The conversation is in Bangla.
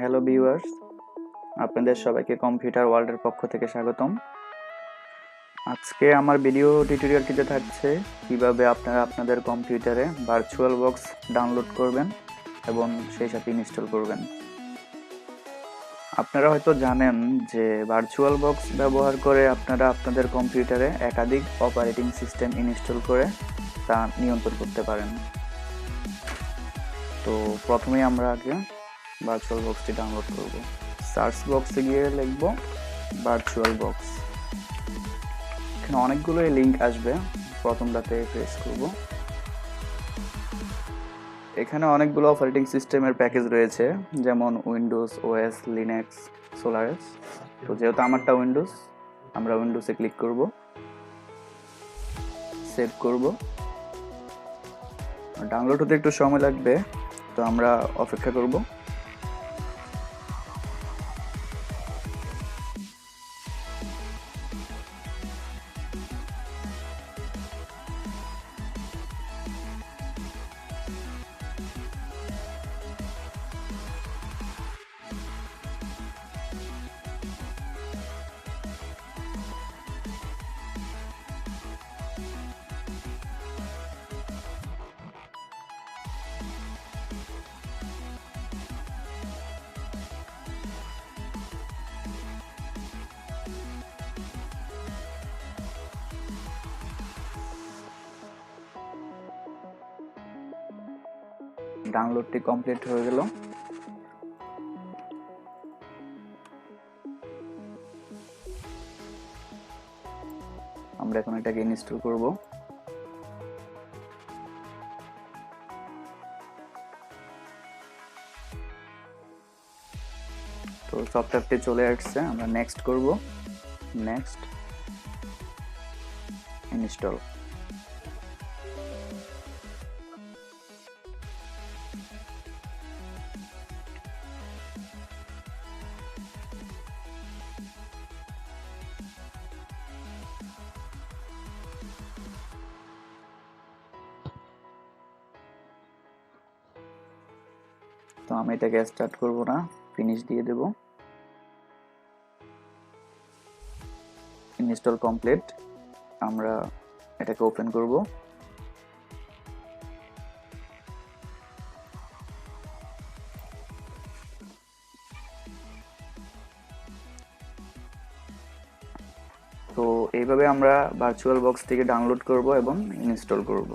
হ্যালো ভিউয়ার্স, আপনাদের সবাইকে কম্পিউটার ওয়ার্ল্ডের পক্ষ থেকে স্বাগতম। আজকে আমার ভিডিও টিউটোরিয়ালটিতে থাকছে কিভাবে আপনারা আপনাদের কম্পিউটারে ভার্চুয়াল বক্স ডাউনলোড করবেন এবং সেই সাথে ইনস্টল করবেন। আপনারা হয়তো জানেন যে ভার্চুয়াল বক্স ব্যবহার করে আপনারা আপনাদের কম্পিউটারে একাধিক অপারেটিং সিস্টেম ইনস্টল করে তা নিয়ন্ত্রণ করতে পারেন। তো প্রথমেই আমরা আগে ভার্চুয়াল বক্সটি ডাউনলোড করব। সার্চ বক্সে গিয়ে লিখব ভার্চুয়াল বক্স। এখানে অনেকগুলো লিংক আসবে, প্রথমটাতে প্রেস করব। এখানে অনেকগুলো অপারেটিং সিস্টেমের প্যাকেজ রয়েছে, যেমন উইন্ডোজ, ওএস, লিনাক্স, সোলারিস। তো যেহেতু আমারটা উইন্ডোজ, আমরা উইন্ডোজে ক্লিক করব, সেভ করব। ডাউনলোড হতে একটু সময় লাগবে, তো আমরা অপেক্ষা করব। ডাউনলোডটি কমপ্লিট হয়ে গেল। আমরা এখন এটাকে ইনস্টল করব। তো সফটওয়্যারটি চলে আসছে, আমরা নেক্সট করব। Next, install. তো আমি এটাকে স্টার্ট করব না, ফিনিশ দিয়ে দেব। Install complete. আমরা এটাকে ওপেন করব। তো এইভাবে আমরা ভার্চুয়াল বক্স থেকে ডাউনলোড করব এবং ইনস্টল করব।